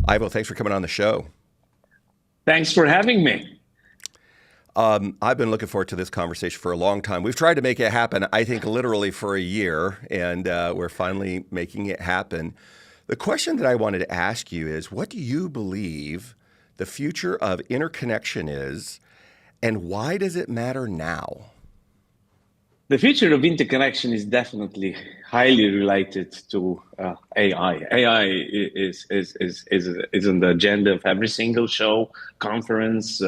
Ivo, thanks for coming on the show. Thanks for having me. I've been looking forward to this conversation for a long time. We've tried to make it happen, I think, literally for a year, and we're finally making it happen. The question that I wanted to ask you is, what do you believe the future of interconnection is, and why does it matter now? The future of interconnection is definitely highly related to AI. AI is on the agenda of every single show, conference,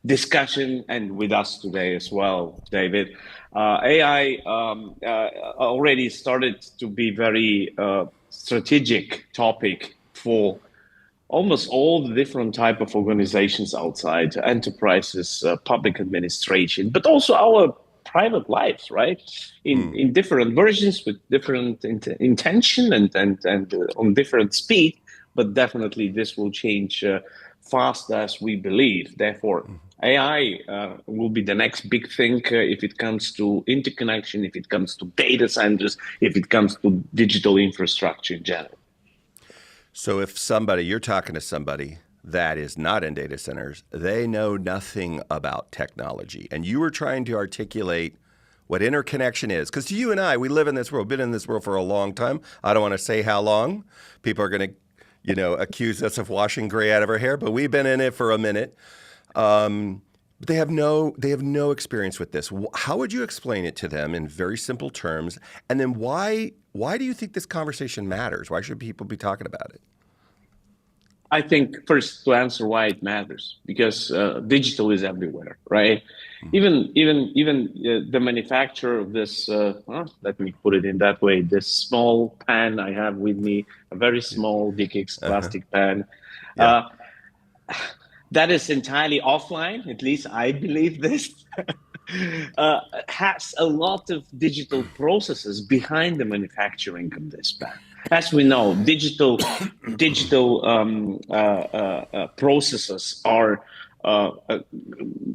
discussion, and with us today as well, David. AI already started to be very strategic topic for almost all the different type of organizations outside enterprises, public administration, but also our private lives, right? In different versions with different intention and on different speed, but definitely this will change fast as we believe. Therefore, AI will be the next big thing if it comes to interconnection, if it comes to data centers, if it comes to digital infrastructure in general. So if you're talking to somebody that is not in data centers, they know nothing about technology. And you were trying to articulate what interconnection is. Because to you and I, we live in this world, been in this world for a long time. I don't want to say how long. People are going to, accuse us of washing gray out of our hair, but we've been in it for a minute. But they have no experience with this. How would you explain it to them in very simple terms? And then why do you think this conversation matters? Why should people be talking about it? I think first to answer why it matters, because digital is everywhere, right? Even the manufacturer of this, let me put it in that way, this small pan I have with me, a very small DKX plastic pan, Yeah. that is entirely offline, at least I believe this, has a lot of digital processes behind the manufacturing of this pan. As we know, digital processes are a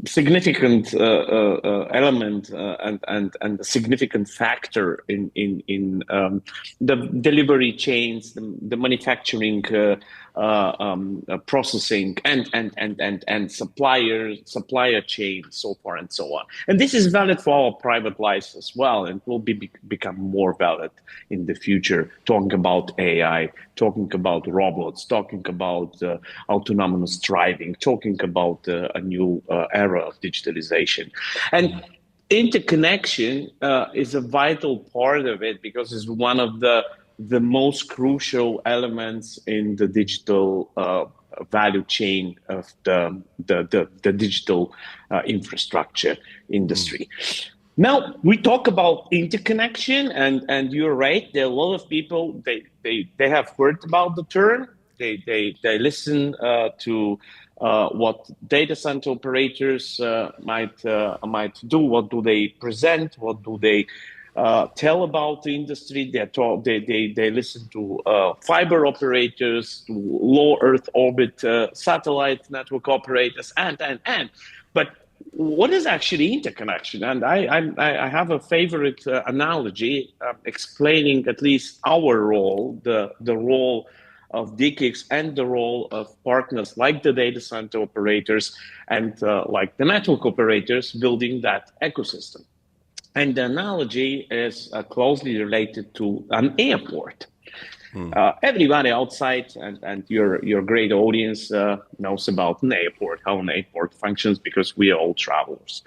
significant element and a significant factor in the delivery chains, the manufacturing processing and supplier chain, so far and so on. And this is valid for our private lives as well, and will become more valid in the future. Talking about AI, talking about robots, talking about autonomous driving, talking about a new era of digitalization. And interconnection is a vital part of it, because it's one of the most crucial elements in the digital value chain of the digital infrastructure industry. Now, we talk about interconnection, and you're right. There are a lot of people, they have heard about the term. They listen to what data center operators might do. What do they present? What do they tell about the industry? They listen to fiber operators, to low Earth orbit satellite network operators, and. But what is actually interconnection? And I have a favorite analogy explaining at least our role, the role of DKX and the role of partners like the data center operators and like the network operators building that ecosystem. And the analogy is closely related to an airport. Everybody outside and your great audience knows about an airport, how an airport functions, because we are all travelers.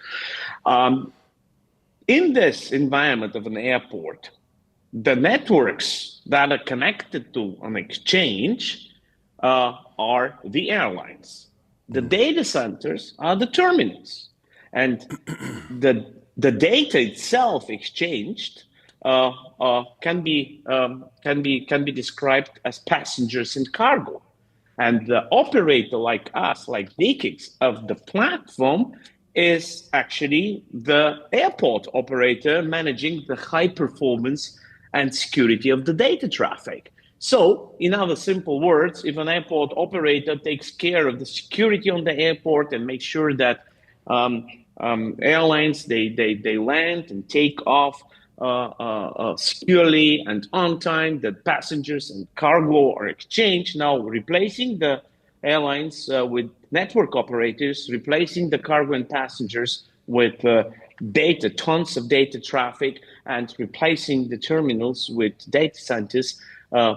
In this environment of an airport, the networks that are connected to an exchange are the airlines. The data centers are the terminals. And the data itself exchanged can be described as passengers and cargo. And the operator like us, like DKX, of the platform is actually the airport operator managing the high performance and security of the data traffic. So, in other simple words, if an airport operator takes care of the security on the airport and makes sure that airlines they land and take off securely and on time, that passengers and cargo are exchanged. Now replacing the airlines with network operators, replacing the cargo and passengers with data, tons of data traffic, and replacing the terminals with data centers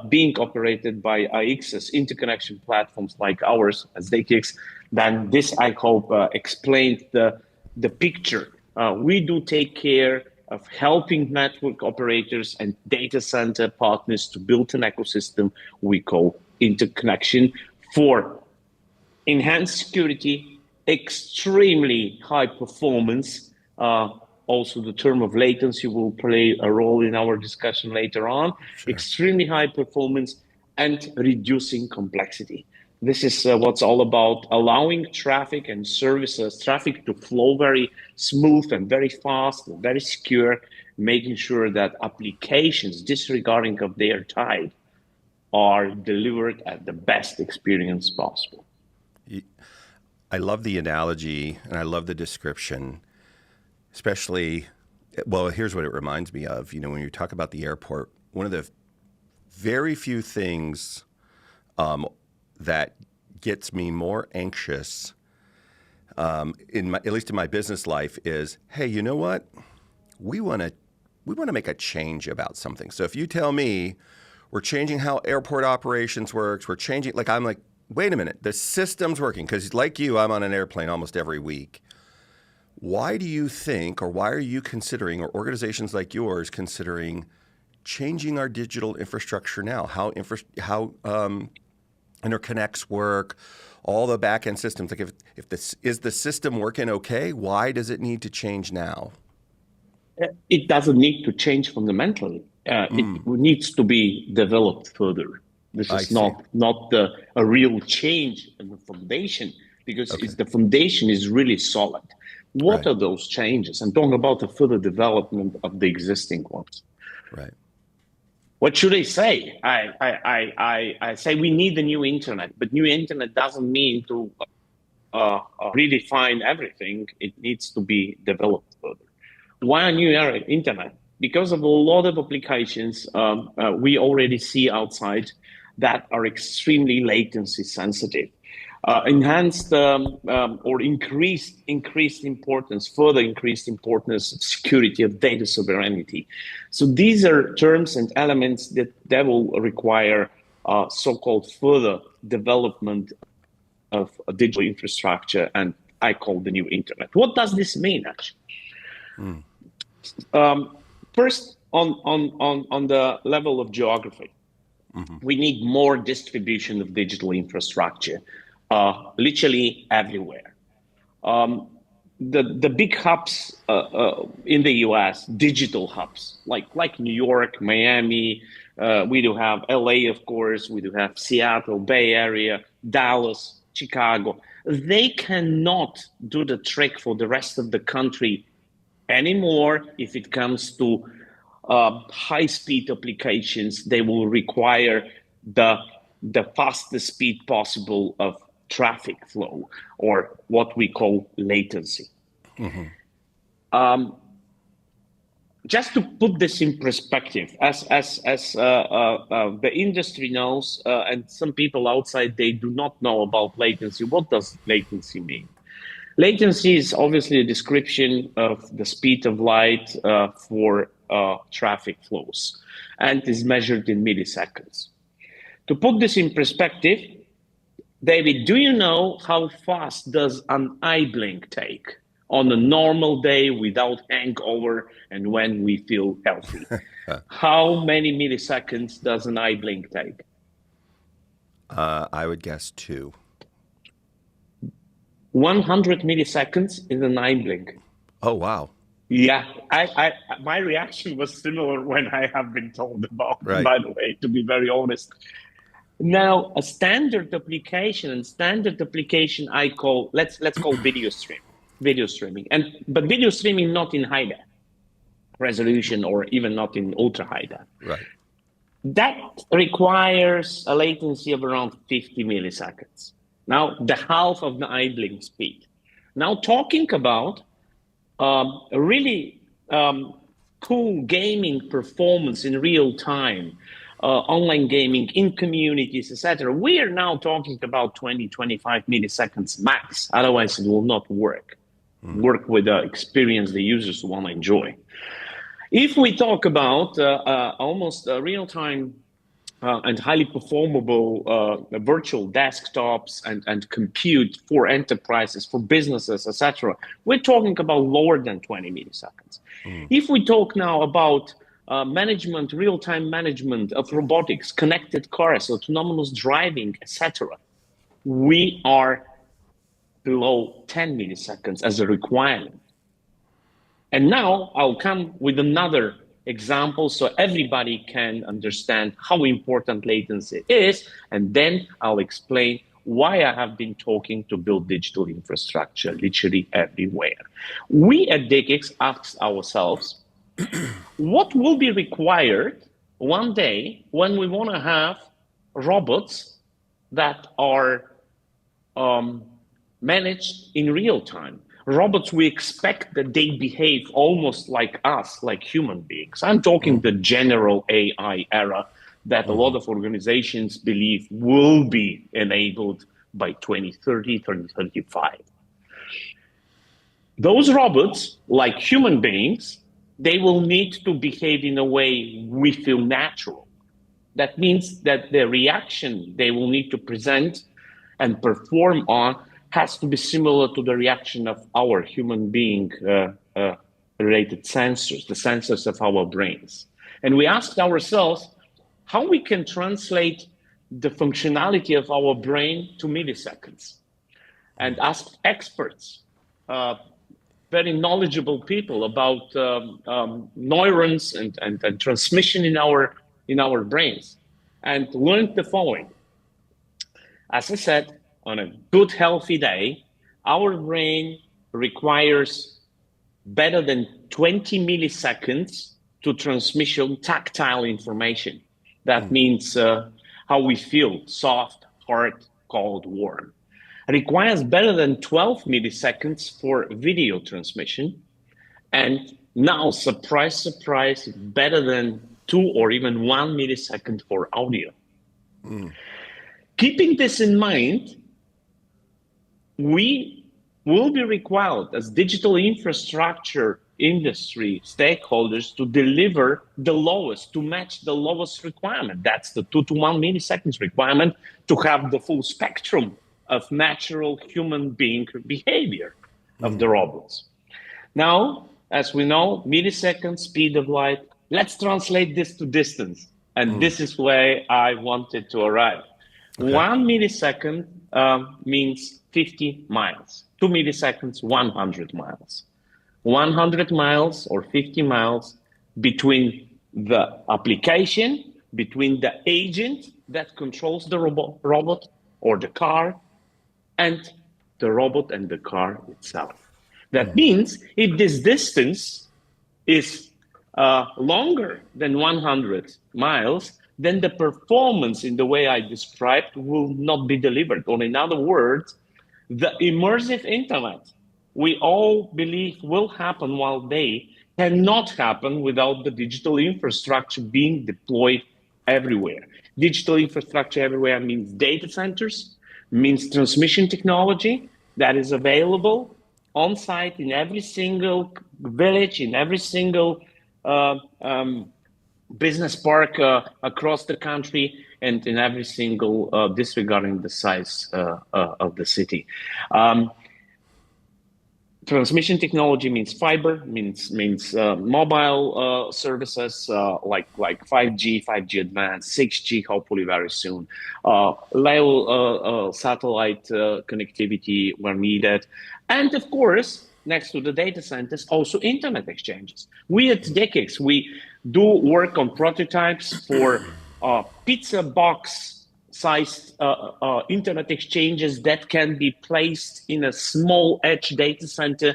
being operated by IXs, interconnection platforms like ours as DataX. Then this, I hope, explained the picture. We do take care of helping network operators and data center partners to build an ecosystem we call interconnection for enhanced security, extremely high performance. Also, the term of latency will play a role in our discussion later on. Sure. Extremely high performance and reducing complexity. This is what's all about, allowing traffic and services, traffic to flow very smooth and very fast and very secure, making sure that applications disregarding of their type are delivered at the best experience possible. I love the analogy and I love the description, especially, well, here's what it reminds me of. You know, when you talk about the airport, one of the very few things that gets me more anxious, at least in my business life, is, hey, you know what? We want to make a change about something. So if you tell me we're changing how airport operations works, we're changing, like I'm like, wait a minute, the system's working. Because like you, I'm on an airplane almost every week. Why do you think, or why are you considering, or organizations like yours considering changing our digital infrastructure now? How interconnects work, all the back-end systems. Like if this is the system working okay, why does it need to change now? It doesn't need to change fundamentally. It needs to be developed further. This is not a real change in the foundation, because the foundation is really solid. What are those changes? I'm talking about the further development of the existing ones. Right. What should I say? I say we need a new internet, but new internet doesn't mean to redefine everything. It needs to be developed further. Why a new internet? Because of a lot of applications we already see outside that are extremely latency sensitive. Enhanced or increased importance, further increased importance, security of data sovereignty. So these are terms and elements that will require so-called further development of a digital infrastructure, and I call the new internet. What does this mean, actually? First, on the level of geography, we need more distribution of digital infrastructure. Literally everywhere. The big hubs in the US, digital hubs, like New York, Miami, we do have LA, of course, we do have Seattle, Bay Area, Dallas, Chicago. They cannot do the trick for the rest of the country anymore if it comes to high-speed applications. They will require the fastest speed possible of traffic flow, or what we call latency. Just to put this in perspective, as the industry knows, and some people outside, they do not know about latency. What does latency mean? Latency is obviously a description of the speed of light for traffic flows, and is measured in milliseconds. To put this in perspective, David, do you know how fast does an eye blink take on a normal day without hangover and when we feel healthy? How many milliseconds does an eye blink take? I would guess 2. 100 milliseconds is an eye blink. Oh, wow. Yeah, my reaction was similar when I have been told about, by the way, to be very honest. Now, a standard application, I call, let's call video streaming, but video streaming not in high def resolution, or even not in ultra high def. Right. That requires a latency of around 50 milliseconds. Now, the half of the eye blink speed. Now, talking about really cool gaming performance in real time, online gaming in communities, etc. We are now talking about 20, 25 milliseconds max. Otherwise, it will not work with the experience the users want to enjoy. If we talk about almost real-time and highly performable virtual desktops and compute for enterprises, for businesses, etc., we're talking about lower than 20 milliseconds. If we talk now about management, real-time management of robotics, connected cars, autonomous driving, etc., we are below 10 milliseconds as a requirement. And now I'll come with another example so everybody can understand how important latency is, and then I'll explain why I have been talking to build digital infrastructure literally everywhere. We at DKIX asked ourselves, what will be required one day when we want to have robots that are managed in real time? Robots, we expect that they behave almost like us, like human beings. I'm talking the general AI era that a lot of organizations believe will be enabled by 2030, 2035. Those robots, like human beings, they will need to behave in a way we feel natural. That means that the reaction they will need to present and perform on has to be similar to the reaction of our human being related sensors, the sensors of our brains. And we asked ourselves how we can translate the functionality of our brain to milliseconds, and asked experts, very knowledgeable people about neurons and transmission in our brains, and learned the following. As I said, on a good, healthy day, our brain requires better than 20 milliseconds to transmission tactile information. That means how we feel, soft, hard, cold, warm. It requires better than 12 milliseconds for video transmission. And now, surprise, surprise, better than 2 or even 1 millisecond for audio. Keeping this in mind, we will be required as digital infrastructure industry stakeholders to deliver the lowest, to match the lowest requirement. That's the 2 to 1 milliseconds requirement to have the full spectrum of natural human being behavior of the robots. Now, as we know, millisecond speed of light, let's translate this to distance. And this is where I wanted to arrive. Okay. 1 millisecond means 50 miles. 2 milliseconds, 100 miles. 100 miles or 50 miles between the application, between the agent that controls the robot or the car, and the robot and the car itself. That means if this distance is longer than 100 miles, then the performance in the way I described will not be delivered. Or in other words, the immersive internet we all believe will happen one day cannot happen without the digital infrastructure being deployed everywhere. Digital infrastructure everywhere means data centers, means transmission technology that is available on site in every single village, in every single business park across the country, and in every single disregarding the size of the city. Transmission technology means fiber, means mobile services like 5G, 5G advanced, 6G hopefully very soon, low satellite connectivity where needed, and of course, next to the data centers, also internet exchanges. We at DKIX, we do work on prototypes for pizza box sized internet exchanges that can be placed in a small edge data center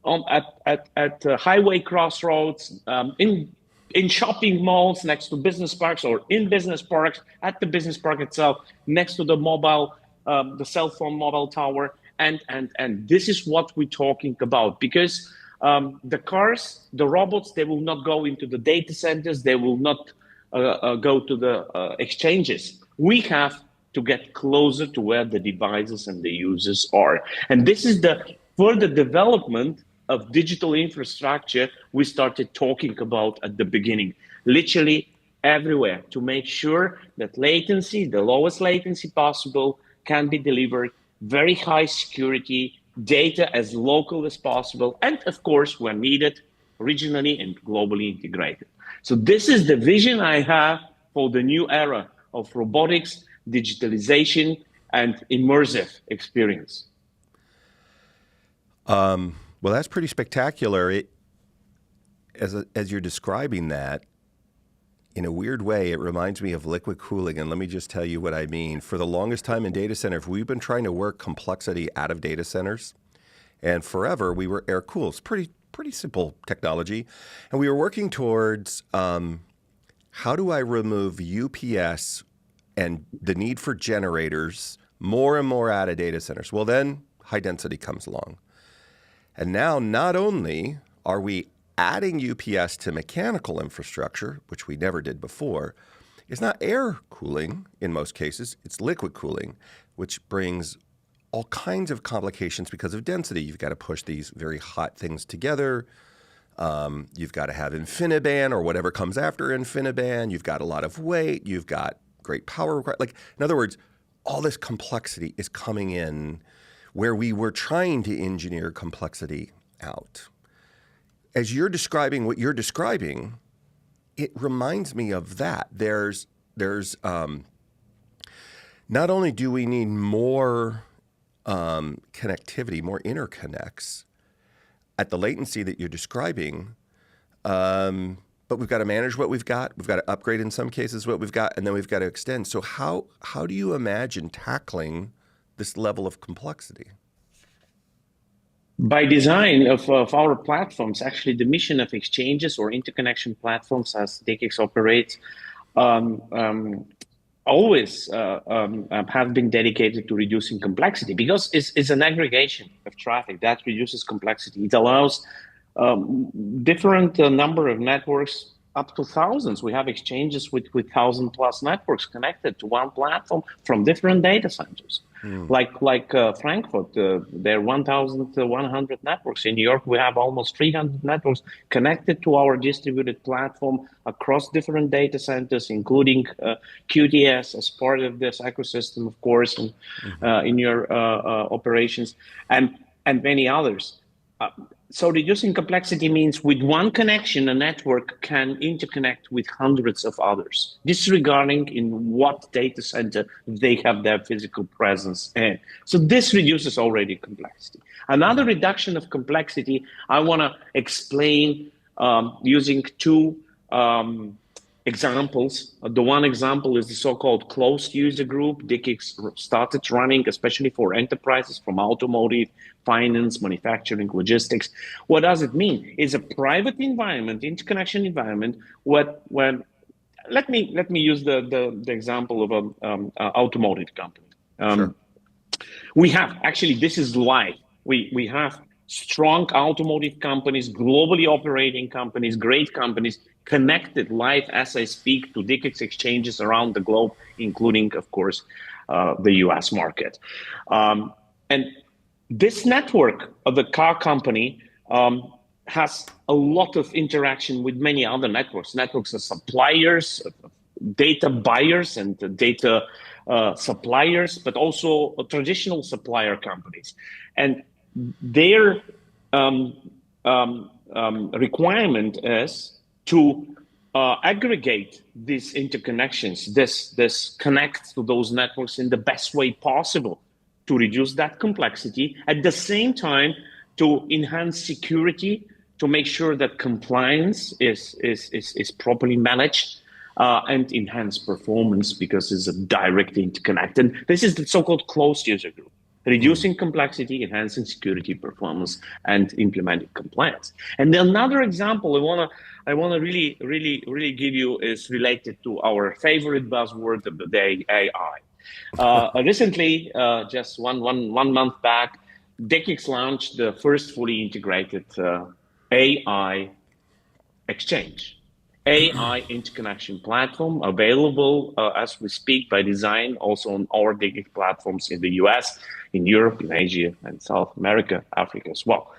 at highway crossroads, in shopping malls next to business parks, or in business parks, at the business park itself, next to the mobile, the cell phone mobile tower. And this is what we're talking about, because The cars, the robots, they will not go into the data centers. They will not go to the exchanges. We have to get closer to where the devices and the users are. And this is the further development of digital infrastructure we started talking about at the beginning. Literally everywhere to make sure that latency, the lowest latency possible, can be delivered, very high security, data as local as possible, and of course, when needed, regionally and globally integrated. So this is the vision I have for the new era of robotics, digitalization, and immersive experience. Well, that's pretty spectacular. As you're describing that, in a weird way, it reminds me of liquid cooling. And let me just tell you what I mean. For the longest time in data centers, we've been trying to work complexity out of data centers. And forever, we were air cooled. It's pretty simple technology. And we were working towards how do I remove UPS and the need for generators more and more out of data centers? Well, then high density comes along. And now not only are we adding UPS to mechanical infrastructure, which we never did before, it's not air cooling in most cases, it's liquid cooling, which brings all kinds of complications because of density. You've got to push these very hot things together. You've got to have InfiniBand or whatever comes after InfiniBand. You've got a lot of weight. You've got great power. Like, in other words, all this complexity is coming in where we were trying to engineer complexity out. As you're describing what you're describing, it reminds me of that. There's not only do we need more connectivity, more interconnects at the latency that you're describing, but we've got to manage what we've got. We've got to upgrade in some cases what we've got, and then we've got to extend. So how do you imagine tackling this level of complexity? By design of our platforms, actually the mission of exchanges or interconnection platforms as DKX operates always have been dedicated to reducing complexity because it's an aggregation of traffic that reduces complexity. It allows different number of networks up to thousands. We have exchanges with 1,000+ networks connected to one platform from different data centers. Like Frankfurt, there are 1,100 networks. In New York, we have almost 300 networks connected to our distributed platform across different data centers, including QTS as part of this ecosystem, of course, in your operations, and many others. So reducing complexity means with one connection, a network can interconnect with hundreds of others, disregarding in what data center they have their physical presence in. So this reduces already complexity. Another reduction of complexity, I want to explain using two examples. The one example is the so-called closed user group. DKX started running, especially for enterprises from automotive, finance, manufacturing, logistics. What does it mean? It's a private environment, interconnection environment. Let me use the example of an automotive company. Sure. We have actually, this is live. We have strong automotive companies, globally operating companies, great companies connected live as I speak to DKX exchanges around the globe, including, of course, the US market. And this network of the car company has a lot of interaction with many other networks of suppliers, data buyers and data suppliers, but also traditional supplier companies. And their requirement is to aggregate these interconnections, this connect to those networks in the best way possible to reduce that complexity, at the same time to enhance security, to make sure that compliance is properly managed, and enhance performance because it's a direct interconnect. And this is the so-called closed user group. Reducing complexity, enhancing security, performance, and implementing compliance. And another example I wanna really give you is related to our favorite buzzword of the day, AI. Recently, just one month back, DKX launched the first fully integrated AI exchange. AI interconnection platform available as we speak by design, also on our DGX platforms in the US, in Europe, in Asia, and South America, Africa as well.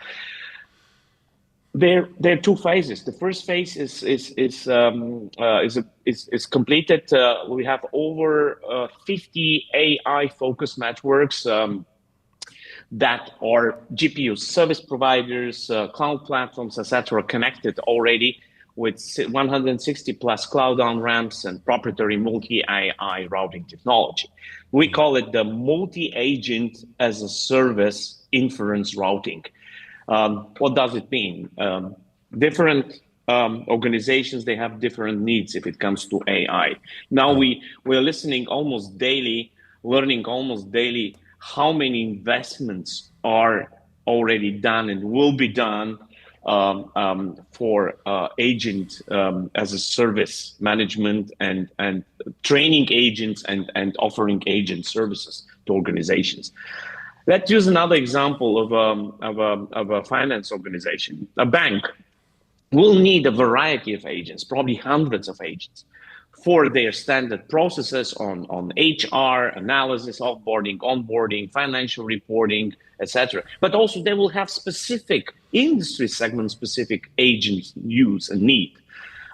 There are two phases. The first phase is completed. We have over 50 AI focused networks that are GPU service providers, cloud platforms, etc., connected already with 160 plus cloud on-ramps and proprietary multi-AI routing technology. We call it the multi-agent as a service inference routing. What does it mean? Different organizations, they have different needs if it comes to AI. Now we're listening almost daily, learning almost daily how many investments are already done and will be done for agent as a service management and training agents and offering agent services to organizations. Let's use another example of a finance organization. A bank will need a variety of agents, probably hundreds of agents, for their standard processes on HR, analysis, offboarding, onboarding, financial reporting, etc. But also they will have specific industry segment specific agents use and need.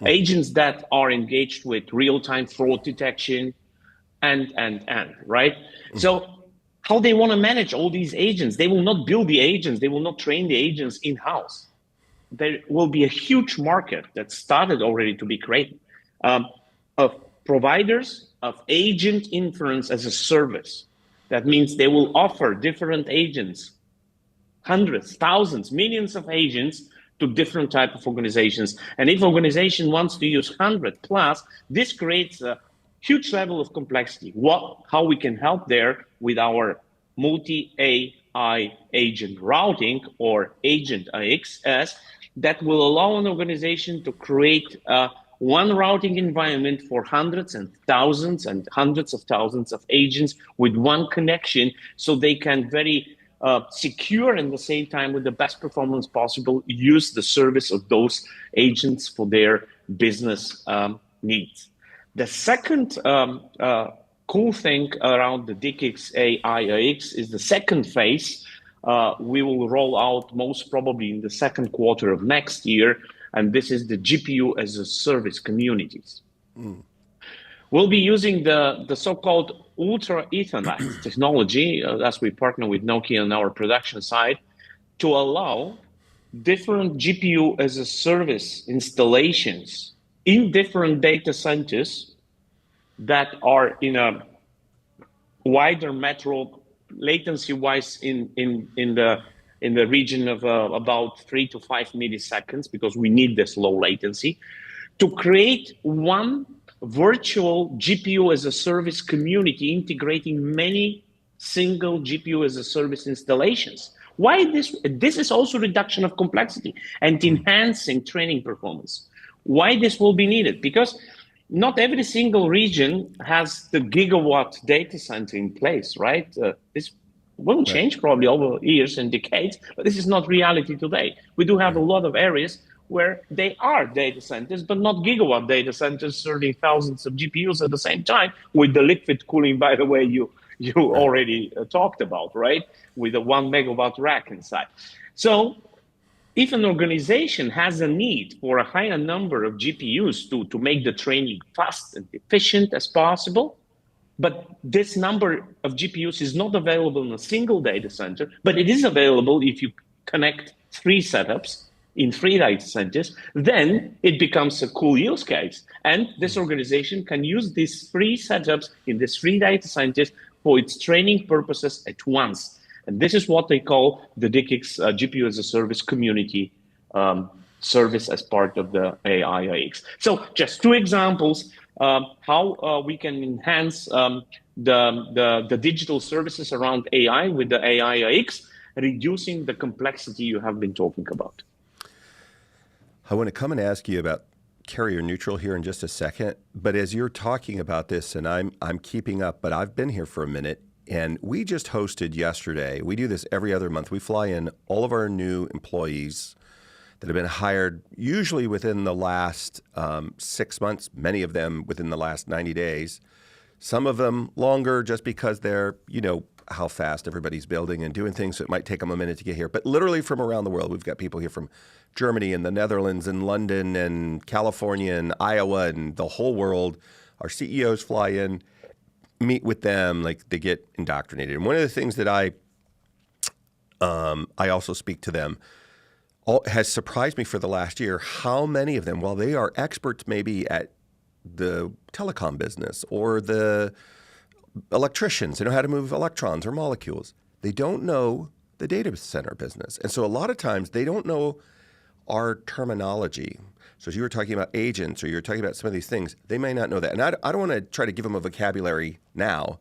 Agents that are engaged with real-time fraud detection and, right? So how they want to manage all these agents? They will not build the agents. They will not train the agents in-house. There will be a huge market that started already to be created of providers of agent inference as a service. That means they will offer different agents, hundreds, thousands, millions of agents to different type of organizations. And if organization wants to use 100 plus, this creates a huge level of complexity. How we can help there with our multi-AI agent routing or agent AXS that will allow an organization to create one routing environment for hundreds and hundreds of thousands of agents with one connection, so they can very secure and at the same time with the best performance possible use the service of those agents for their business needs. The second cool thing around the DGX AI-AX is the second phase. We will roll out most probably in the second quarter of next year, and this is the GPU as a service communities. We'll be using the so-called Ultra Ethernet technology, as we partner with Nokia on our production side, to allow different GPU as a service installations in different data centers that are in a wider metro latency-wise in the region of about 3 to 5 milliseconds, because we need this low latency, to create one virtual GPU as a service community integrating many single GPU as a service installations. Why this? This is also reduction of complexity and enhancing training performance. Why this will be needed? Because not every single region has the gigawatt data center in place, right? This will change probably over years and decades, but this is not reality today. We do have a lot of areas where they are data centers, but not gigawatt data centers serving thousands of GPUs at the same time with the liquid cooling, by the way, you already talked about, right? With a 1 megawatt rack inside. So if an organization has a need for a higher number of GPUs to make the training fast and efficient as possible, but this number of GPUs is not available in a single data center, but it is available if you connect 3 setups in 3 data centers, then it becomes a cool use case. And this organization can use these 3 setups in these 3 data centers for its training purposes at once. And this is what they call the DGX GPU as a service community service as part of the AI-AX. So just 2 examples how we can enhance the digital services around AI with the AI-AX, reducing the complexity you have been talking about. I want to come and ask you about carrier neutral here in just a second, but as you're talking about this, and I'm keeping up, but I've been here for a minute, and we just hosted yesterday. We do this every other month. We fly in all of our new employees that have been hired usually within the last 6 months, many of them within the last 90 days. Some of them longer just because they're, how fast everybody's building and doing things. So it might take them a minute to get here. But literally from around the world, we've got people here from Germany and the Netherlands and London and California and Iowa and the whole world. Our CEOs fly in, meet with them, like they get indoctrinated. And one of the things that I also speak to them has surprised me for the last year, how many of them, while they are experts maybe at the telecom business or the electricians, they know how to move electrons or molecules, they don't know the data center business. And so a lot of times they don't know our terminology. So as you were talking about agents or you're talking about some of these things, they may not know that. And I don't want to try to give them a vocabulary now,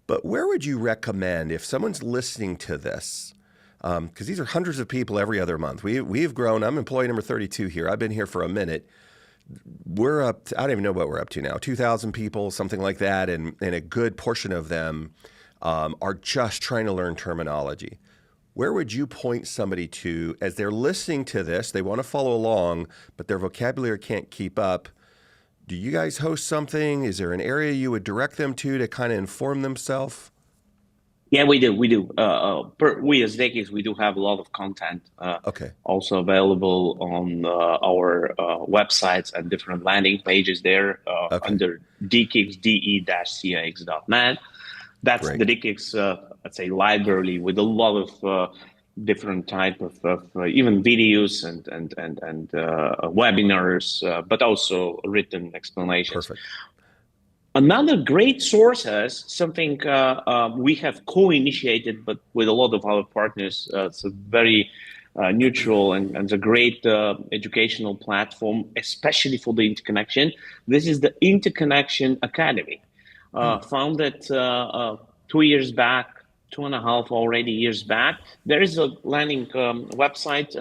but where would you recommend if someone's listening to this? Because these are hundreds of people every other month. We've grown. I'm employee number 32 here. I've been here for a minute. We're up to, I don't even know what we're up to now, 2,000 people, something like that, and a good portion of them are just trying to learn terminology. Where would you point somebody to as they're listening to this? They want to follow along, but their vocabulary can't keep up. Do you guys host something? Is there an area you would direct them to kind of inform themselves? Yeah, we do. We as Decades, we do have a lot of content Okay. also available on our websites and different landing pages there under Decades, de-cx.net. That's Great. the Decades, let's say, library with a lot of different type of even videos and webinars, but also written explanations. Perfect. Another great source is something we have co-initiated, but with a lot of our partners. It's a very neutral and a great educational platform, especially for the interconnection. This is the Interconnection Academy, founded 2 years back, 2.5 already years back. There is a landing website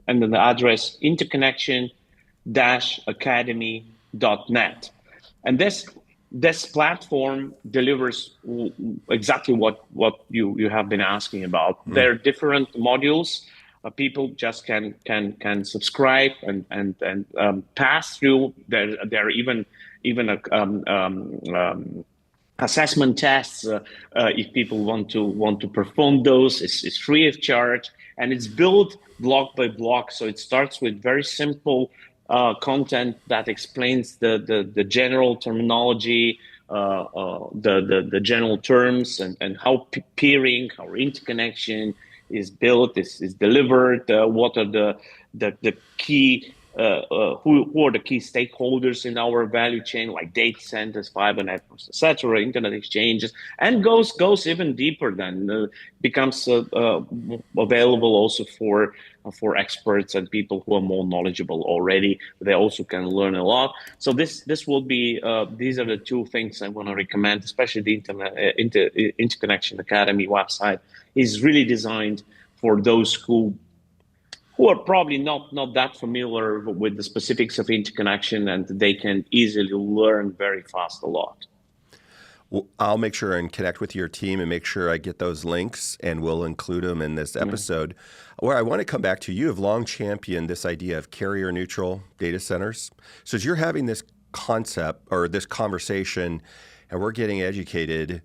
and the address interconnection-academy.net. And this platform delivers exactly what you have been asking about. There are different modules. People just can subscribe and pass through. There are even assessment tests if people want to perform those. It's free of charge, and it's built block by block. So it starts with very simple content that explains the general terminology, the general terms, and how peering or interconnection is built, is delivered. What are the key who are the key stakeholders in our value chain, like data centers, fiber networks, etc., internet exchanges, and goes even deeper. Then becomes available also for experts and people who are more knowledgeable already. They also can learn a lot. So this will be these are the two things I want to recommend, especially the Interconnection Academy website is really designed for those who are probably not that familiar with the specifics of interconnection, and they can easily learn very fast a lot. Well, I'll make sure and connect with your team and make sure I get those links, and we'll include them in this episode. Where I want to come back to, you have long championed this idea of carrier neutral data centers. So as you're having this concept or this conversation and we're getting educated,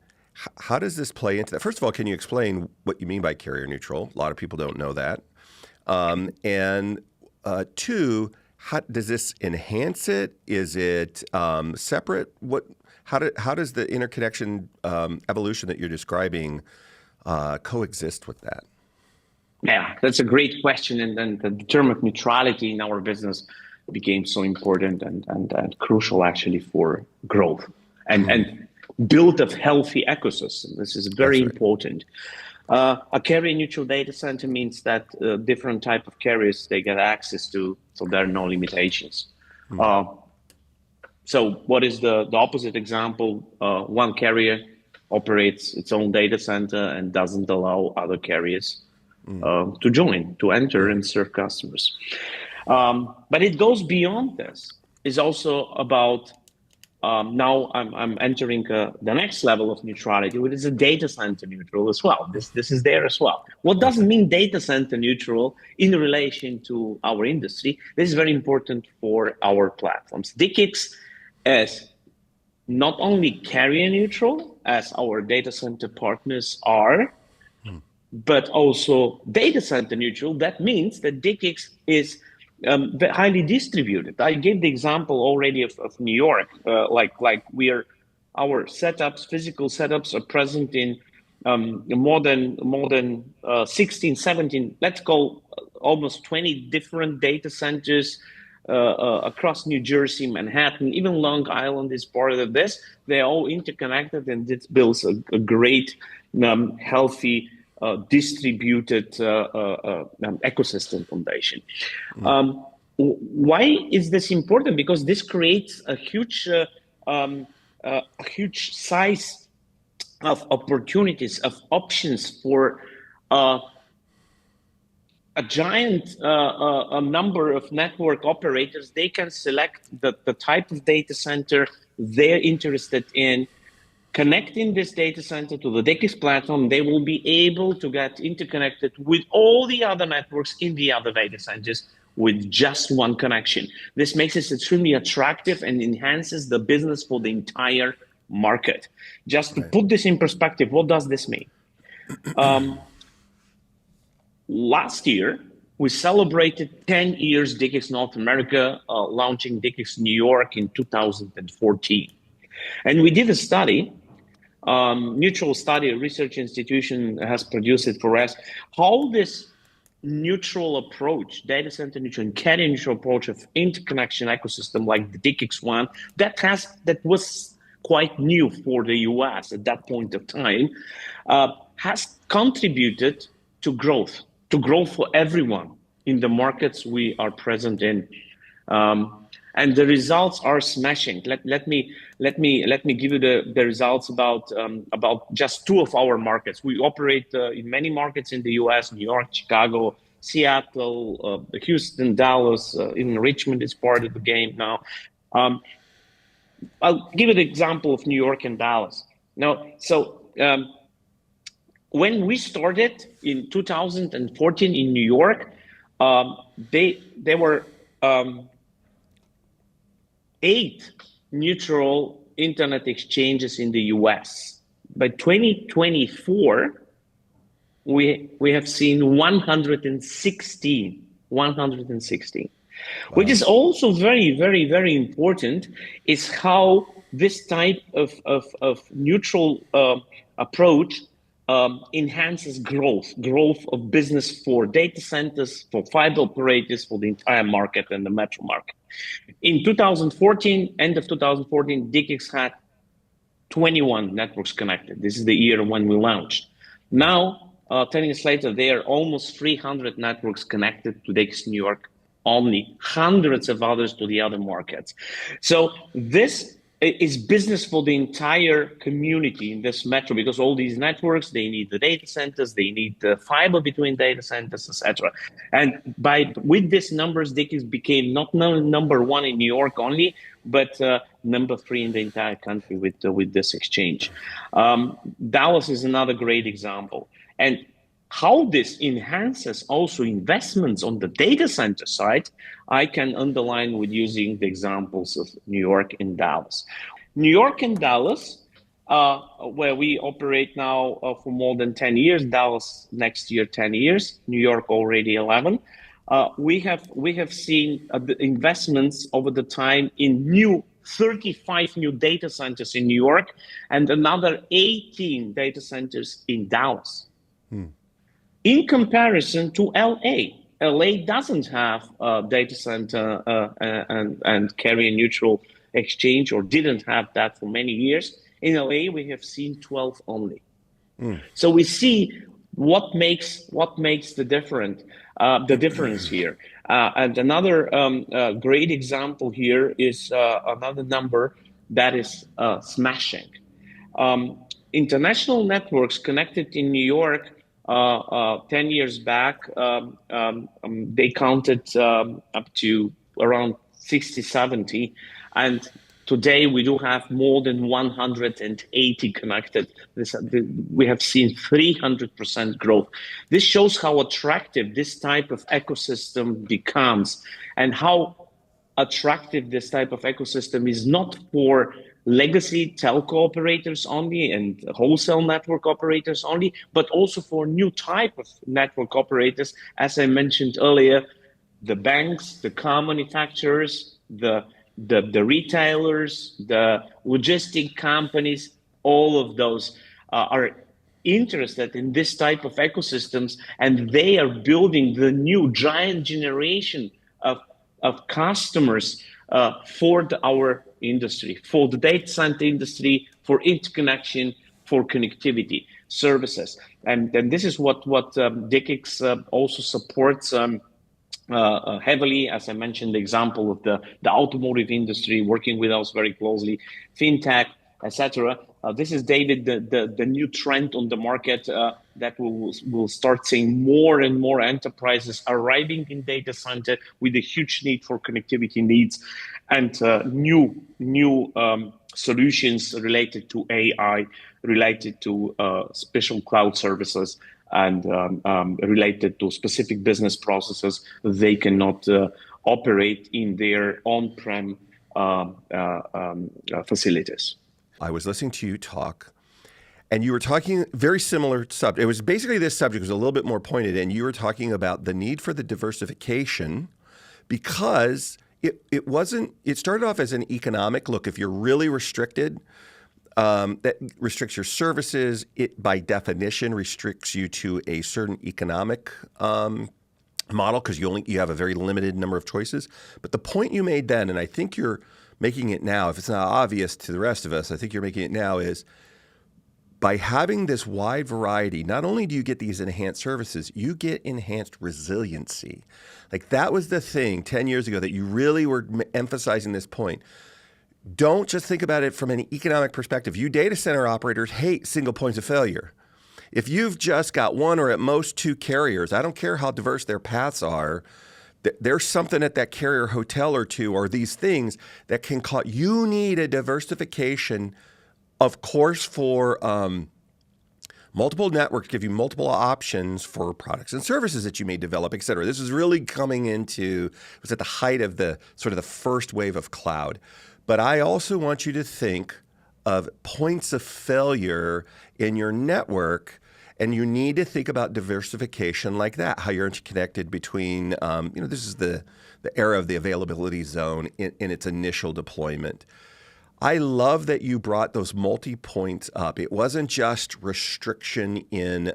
how does this play into that? First of all, can you explain what you mean by carrier neutral? A lot of people don't know that. And two, how does this enhance it? Is it separate? How does the interconnection evolution that you're describing coexist with that? Yeah, that's a great question. And then the term of neutrality in our business became so important and crucial actually for growth and build a healthy ecosystem. This is very important. A carrier neutral data center means that different type of carriers they get access to, so there are no limitations. So what is the opposite example? One carrier operates its own data center and doesn't allow other carriers to join, to enter and serve customers. But it goes beyond this. It's also about now I'm entering the next level of neutrality, which is a data center neutral as well. This is there as well. What doesn't Okay. mean data center neutral in relation to our industry? This is very important for our platforms. DKIX is not only carrier neutral, as our data center partners are, but also data center neutral. That means that DKIX is highly distributed. I gave the example already of New York, like our setups, physical setups are present in more than 16, 17, let's call almost 20 different data centers across New Jersey, Manhattan, even Long Island is part of this. They're all interconnected, and this builds a great, healthy, distributed ecosystem foundation. Why is this important? Because this creates a huge size of opportunities, of options for a giant a number of network operators. They can select the type of data center they're interested in, connecting this data center to the DKIX platform. They will be able to get interconnected with all the other networks in the other data centers with just one connection. This makes it extremely attractive and enhances the business for the entire market. Just to put this in perspective, what does this mean? Last year, we celebrated 10 years DKIX North America, launching DKIX New York in 2014. And we did a study, neutral study, a research institution has produced it for us, how this neutral approach, data center neutral and carrier neutral approach of interconnection ecosystem like the DKIX one, that was quite new for the US at that point of time, has contributed to growth for everyone in the markets we are present in. And the results are smashing. Let me give you the results about just two of our markets. We operate in many markets in the U.S.: New York, Chicago, Seattle, Houston, Dallas, even Richmond is part of the game now. I'll give you the example of New York and Dallas. Now, when we started in 2014 in New York, there were 8 neutral internet exchanges in the US. By 2024, we have seen 116, Wow. which is also very, very, very important, is how this type of neutral approach enhances growth of business for data centers, for fiber operators, for the entire market and the metro market. In 2014, end of 2014, DKIX had 21 networks connected. This is the year when we launched. Now, 10 years later, there are almost 300 networks connected to DKIX New York, only hundreds of others to the other markets. So this is business for the entire community in this metro, because all these networks, they need the data centers, they need the fiber between data centers, etc. And with these numbers, DKIX became not number one in New York only, but number 3 in the entire country with this exchange. Dallas is another great example. And how this enhances also investments on the data center side, I can underline with using the examples of New York and Dallas. New York and Dallas, where we operate now for more than 10 years, Dallas next year 10 years, New York already 11. We have seen the investments over the time in 35 new data centers in New York and another 18 data centers in Dallas. In comparison to LA. LA doesn't have a data center and carrier neutral exchange, or didn't have that for many years. In LA, we have seen 12 only. So we see what makes the difference here. And another great example here is another number that is smashing. International networks connected in New York 10 years back, they counted up to around 60, 70. And Today, we do have more than 180 connected. We have seen 300% growth. This shows how attractive this type of ecosystem becomes and how attractive this type of ecosystem is not for legacy telco operators only and wholesale network operators only, but also for new type of network operators. As I mentioned earlier, the banks, the car manufacturers, the retailers, the logistic companies, all of those are interested in this type of ecosystems, and they are building the new giant generation of customers for our industry, for the data center industry, for interconnection, for connectivity services. And this is what DICIX also supports heavily. As I mentioned, the example of the automotive industry working with us very closely, fintech, etc. This is, David, the new trend on the market that we'll start seeing more and more enterprises arriving in data center with a huge need for connectivity needs and new solutions related to AI, related to special cloud services, and related to specific business processes they cannot operate in their on-prem facilities. I was listening to you talk, and you were talking very similar subject. It was basically this subject was a little bit more pointed, and you were talking about the need for the diversification because it wasn't. It started off as an economic look. If you're really restricted, that restricts your services. It by definition restricts you to a certain economic model because you have a very limited number of choices. But the point you made then, and I think you're making it now, if it's not obvious to the rest of us, I think you're making it now, is by having this wide variety, not only do you get these enhanced services, you get enhanced resiliency. Like that was the thing 10 years ago that you really were emphasizing this point. Don't just think about it from an economic perspective. You data center operators hate single points of failure. If you've just got one or at most two carriers, I don't care how diverse their paths are, there's something at that carrier hotel or two or these things that can cause, you need a diversification, of course, for multiple networks, give you multiple options for products and services that you may develop, et cetera. This is really coming into, it was at the height of the sort of the first wave of cloud. But I also want you to think of points of failure in your network, and you need to think about diversification like that, how you're interconnected between, this is the era of the availability zone in its initial deployment. I love that you brought those multi-points up. It wasn't just restriction in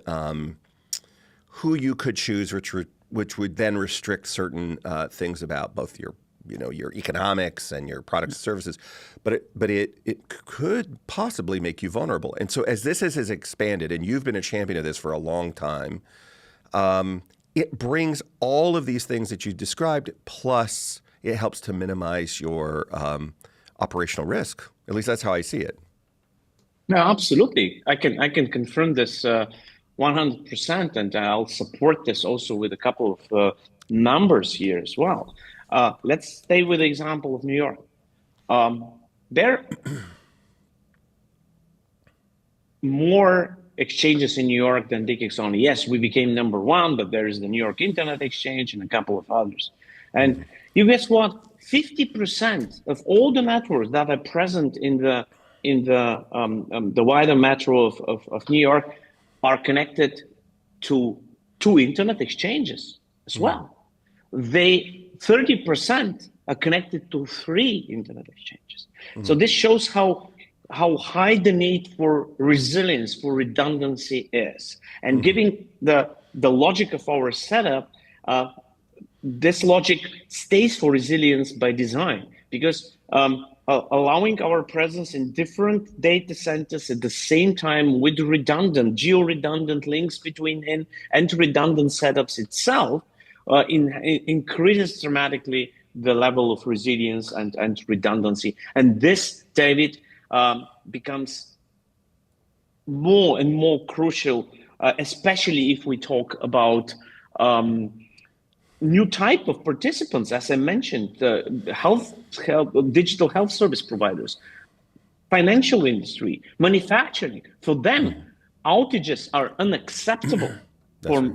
who you could choose, which would then restrict certain things about both your economics and your products and services, but it could possibly make you vulnerable. And so as this has expanded, and you've been a champion of this for a long time, it brings all of these things that you described, plus it helps to minimize your operational risk. At least that's how I see it. No, absolutely. I can confirm this 100%, and I'll support this also with a couple of numbers here as well. Let's stay with the example of New York. There are more exchanges in New York than DICIX only. Yes, we became number one, but there is the New York Internet Exchange and a couple of others. And you guess what? 50% of all the networks that are present in the wider metro of New York are connected to two internet exchanges as well. 30% are connected to 3 internet exchanges. So this shows how high the need for resilience, for redundancy is. And given the logic of our setup, this logic stays for resilience by design, because allowing our presence in different data centers at the same time with geo-redundant links between and redundant setups itself increases dramatically the level of resilience and redundancy. And this, David, becomes more and more crucial, especially if we talk about new type of participants, as I mentioned, digital health service providers, financial industry, manufacturing. For them, outages are unacceptable That's for right.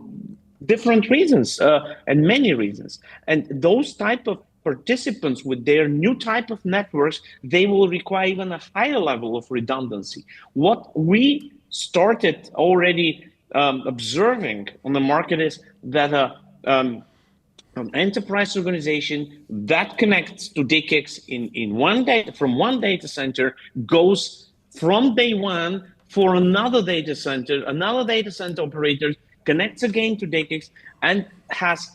different reasons and many reasons. And those type of participants with their new type of networks, they will require even a higher level of redundancy. What we started already observing on the market is that an enterprise organization that connects to DKIX in one data from one data center goes from day one for another data center operator connects again to DKIX and has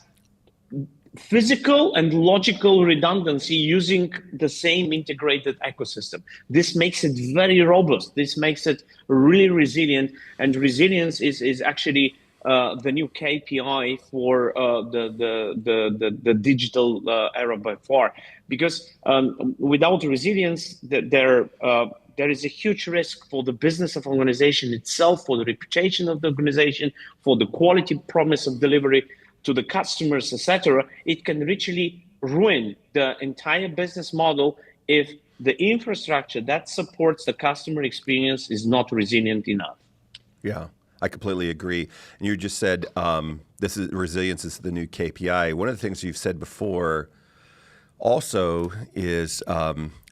physical and logical redundancy using the same integrated ecosystem. This makes it very robust. This makes it really resilient. And resilience is actually the new KPI for the digital era by far. Because without resilience, there is a huge risk for the business of organization itself, for the reputation of the organization, for the quality promise of delivery to the customers, etc. It can literally ruin the entire business model if the infrastructure that supports the customer experience is not resilient enough. Yeah, I completely agree. And you just said this is resilience is the new KPI. One of the things you've said before also is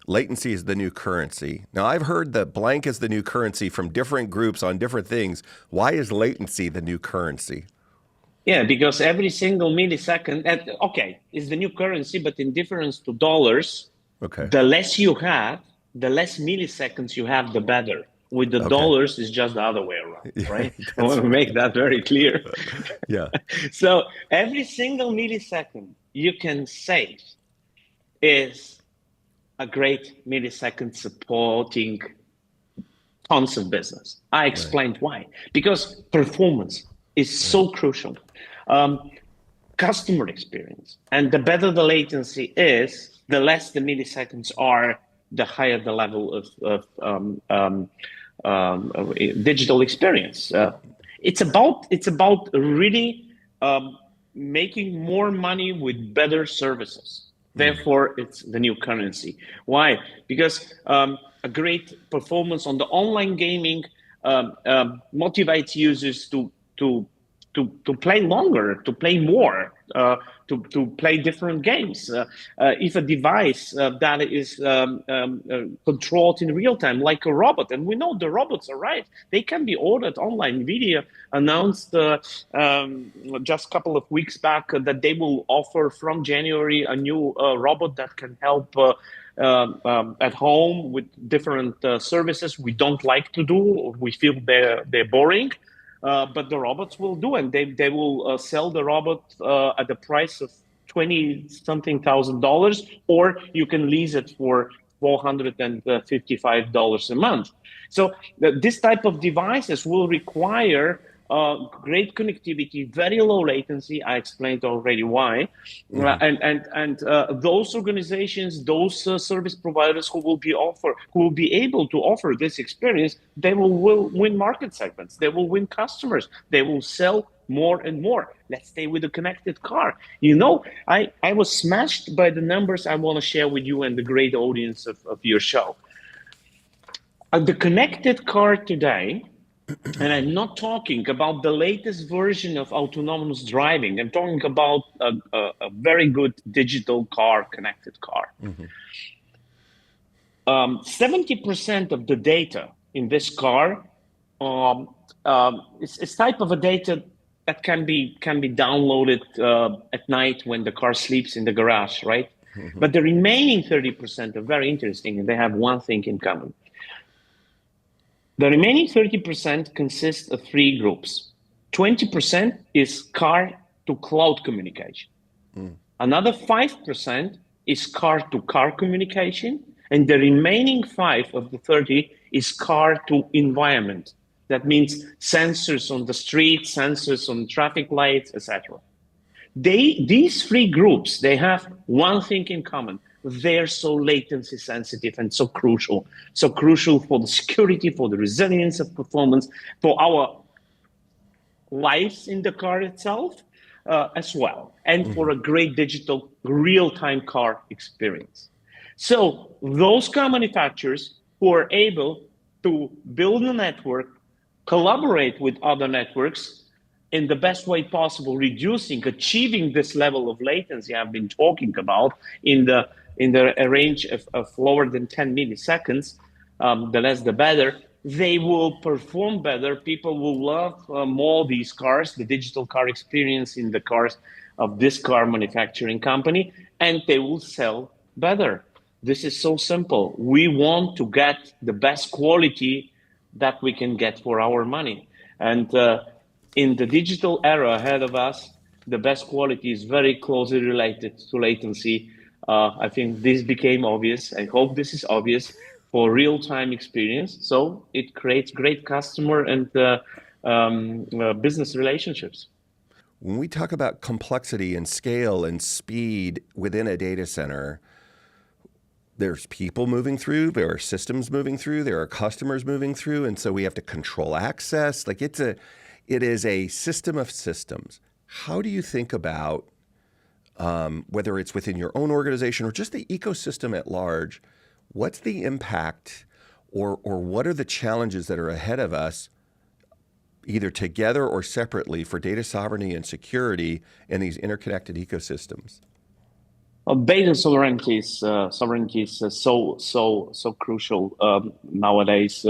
latency is the new currency. Now, I've heard that blank is the new currency from different groups on different things. Why is latency the new currency? Yeah, because every single millisecond, okay, is the new currency, but in difference to dollars, Okay. the less you have, the less milliseconds you have, the better. With the Okay. dollars, it's just the other way around, Yeah, right? I that's want to make that very clear. yeah. So every single millisecond you can save is a great millisecond supporting tons of business. I Right. explained why. Because performance is Right. so crucial. Um, Customer experience. And the better the latency is, the less the milliseconds are, the higher the level of digital experience. It's about really making more money with better services. Therefore, it's the new currency. Why? Because a great performance on the online gaming motivates users to play longer, to play more, to play different games. If a device that is controlled in real time, like a robot, and we know the robots are right, they can be ordered online. NVIDIA announced just a couple of weeks back that they will offer from January a new robot that can help at home with different services we don't like to do. We feel they're boring. But the robots will do, and they will sell the robot at the price of 20 something thousand dollars, or you can lease it for $455 a month. So this type of devices will require great connectivity, very low latency. I explained already why, and those organizations, those service providers who will be able to offer this experience, they will win market segments. They will win customers. They will sell more and more. Let's stay with the connected car. I was smashed by the numbers I want to share with you and the great audience of your show. The connected car today, and I'm not talking about the latest version of autonomous driving. I'm talking about a very good digital car, connected car. 70% of the data in this car is type of a data that can be downloaded at night when the car sleeps in the garage, right? But the remaining 30% are very interesting, and they have one thing in common. The remaining 30% consists of three groups. 20% is car to cloud communication. Another 5% is car to car communication. And the remaining 5 of the 30 is car to environment. That means sensors on the street, sensors on traffic lights, etc. These three groups, they have one thing in common. They're so latency sensitive and so crucial for the security, for the resilience of performance, for our lives in the car itself, as well, and for a great digital real-time car experience. So those car manufacturers who are able to build a network, collaborate with other networks in the best way possible, achieving this level of latency I've been talking about in the range of lower than 10 milliseconds, the less the better. They will perform better. People will love more these cars, the digital car experience in the cars of this car manufacturing company, and they will sell better. This is so simple. We want to get the best quality that we can get for our money. And in the digital era ahead of us, the best quality is very closely related to latency. I think this became obvious. I hope this is obvious for real-time experience. So it creates great customer and business relationships. When we talk about complexity and scale and speed within a data center, there's people moving through, there are systems moving through, there are customers moving through, and so we have to control access. Like it is a system of systems. How do you think about whether it's within your own organization or just the ecosystem at large? What's the impact, or what are the challenges that are ahead of us, either together or separately, for data sovereignty and security in these interconnected ecosystems? Data sovereignty is so crucial nowadays,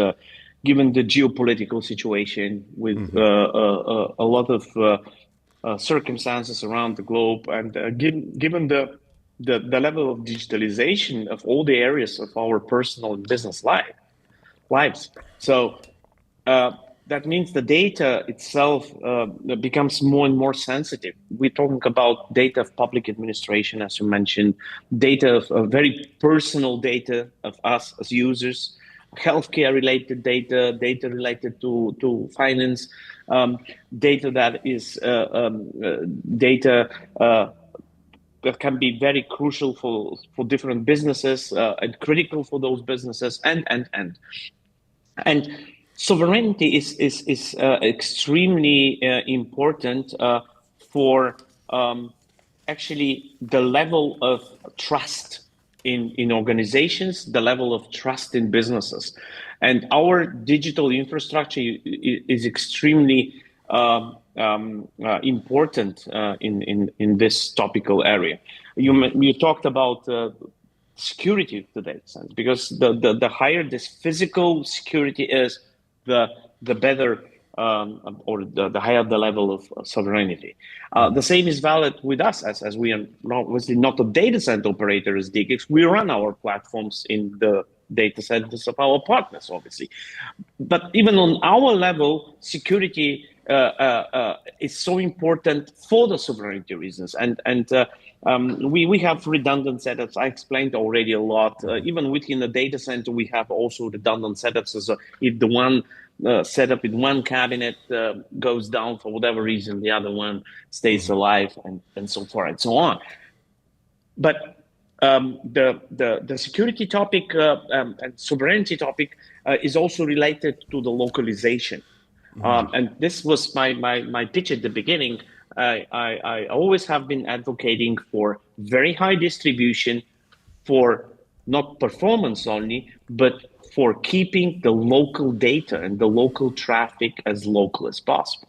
given the geopolitical situation with a lot of circumstances around the globe, and given the level of digitalization of all the areas of our personal and business lives. So that means the data itself becomes more and more sensitive. We're talking about data of public administration, as you mentioned, data of very personal data of us as users, healthcare related data, data related to finance, data that is data that can be very crucial for different businesses and critical for those businesses, and sovereignty is extremely important for actually the level of trust in organizations, the level of trust in businesses. And our digital infrastructure is extremely important in this topical area. You talked about security of the data center, because the higher this physical security is, the better or the higher the level of sovereignty. The same is valid with us, as we are obviously not a data center operator as DGX. We run our platforms in the data centers of our partners, obviously. But even on our level, security is so important for the sovereignty reasons. And we have redundant setups. I explained already a lot. Even within the data center, we have also redundant setups. So if the one setup in one cabinet goes down for whatever reason, the other one stays alive, and so forth and so on. But the security topic and sovereignty topic is also related to the localization. And this was my pitch at the beginning. I always have been advocating for very high distribution, for not performance only, but for keeping the local data and the local traffic as local as possible.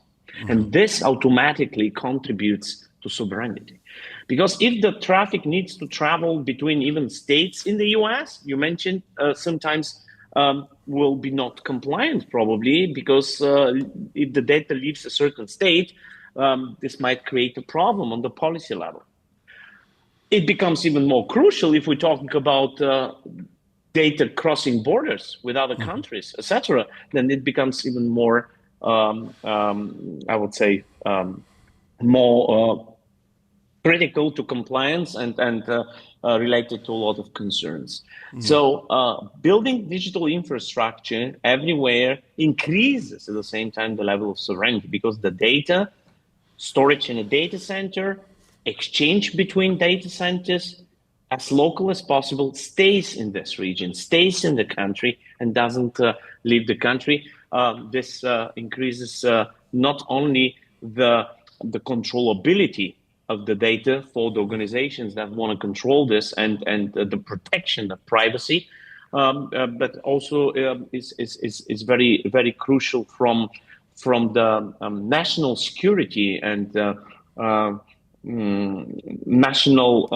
And this automatically contributes to sovereignty. Because if the traffic needs to travel between even states in the US, you mentioned sometimes will be not compliant probably, because if the data leaves a certain state, this might create a problem on the policy level. It becomes even more crucial if we're talking about data crossing borders with other countries, etc. Then it becomes even more, I would say, more critical to compliance and related to a lot of concerns. So building digital infrastructure everywhere increases at the same time the level of sovereignty, because the data storage in a data center, exchange between data centers as local as possible, stays in this region, stays in the country, and doesn't leave the country. This increases not only the the controllability of the data for the organizations that want to control this, and the protection of privacy, but also is very crucial from the national security and national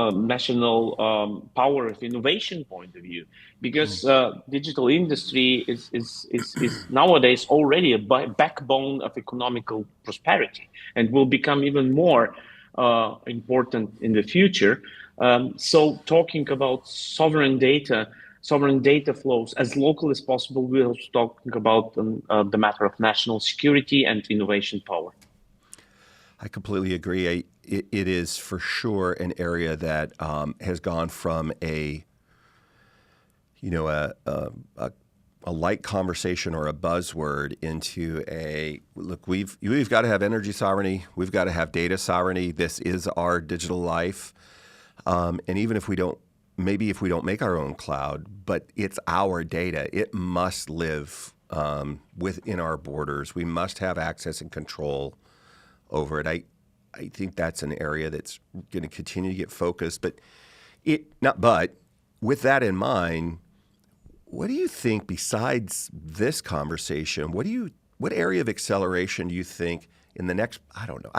power of innovation point of view, because digital industry is nowadays already a backbone of economical prosperity, and will become even more important in the future. So talking about sovereign data flows as local as possible, we're also talking about the matter of national security and innovation power. I completely agree. It is for sure an area that has gone from a light conversation or a buzzword into a look. We've got to have energy sovereignty. We've got to have data sovereignty. This is our digital life, and even if we don't make our own cloud, but it's our data. It must live within our borders. We must have access and control over it. I think that's an area that's going to continue to get focused. But with that in mind, what do you think besides this conversation? What area of acceleration do you think in the next? I don't know.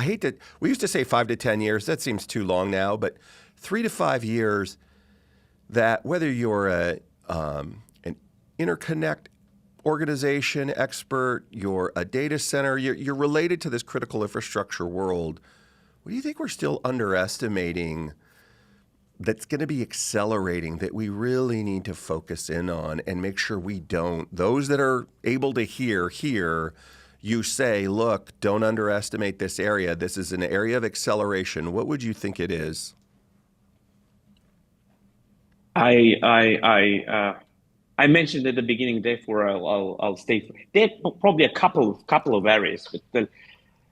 We used to say 5 to 10 years. That seems too long now. But 3 to 5 years. That whether you're an interconnect organization expert, you're a data center, you're related to this critical infrastructure world. What do you think we're still underestimating that's going to be accelerating that we really need to focus in on and make sure we don't? Those that are able to hear, you say, look, don't underestimate this area. This is an area of acceleration. What would you think it is? I mentioned at the beginning, therefore I'll stay. There are probably a couple of areas, but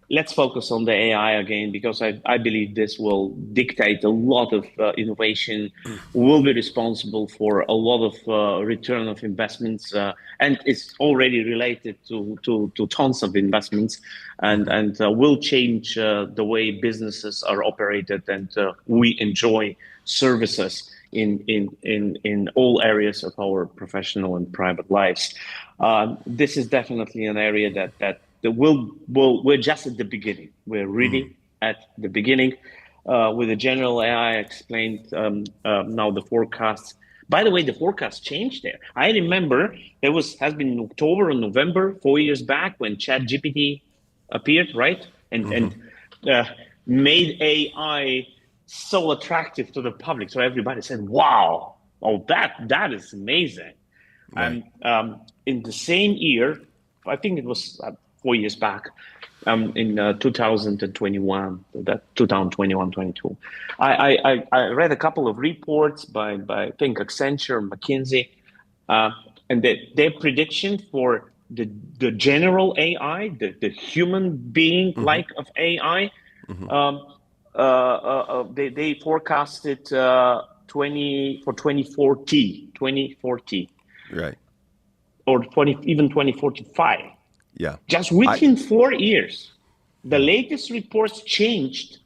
let's focus on the AI again, because I believe this will dictate a lot of innovation, will be responsible for a lot of return of investments, and it's already related to tons of investments, and will change the way businesses are operated, and we enjoy services in all areas of our professional and private lives. This is definitely an area that we're just at the beginning. We're really at the beginning. With the general AI, I explained now the forecasts. By the way, the forecast changed there. I remember has been October or November 4 years back when ChatGPT appeared, right? And made AI so attractive to the public. So everybody said, wow, that is amazing. Right. And in the same year, I think it was 4 years back, in 2021, 22, I read a couple of reports by I think Accenture, McKinsey, and their prediction for the general AI, the human being like of AI, they forecasted 2040, right, or even 2045. Yeah, just within 4 years. The latest reports changed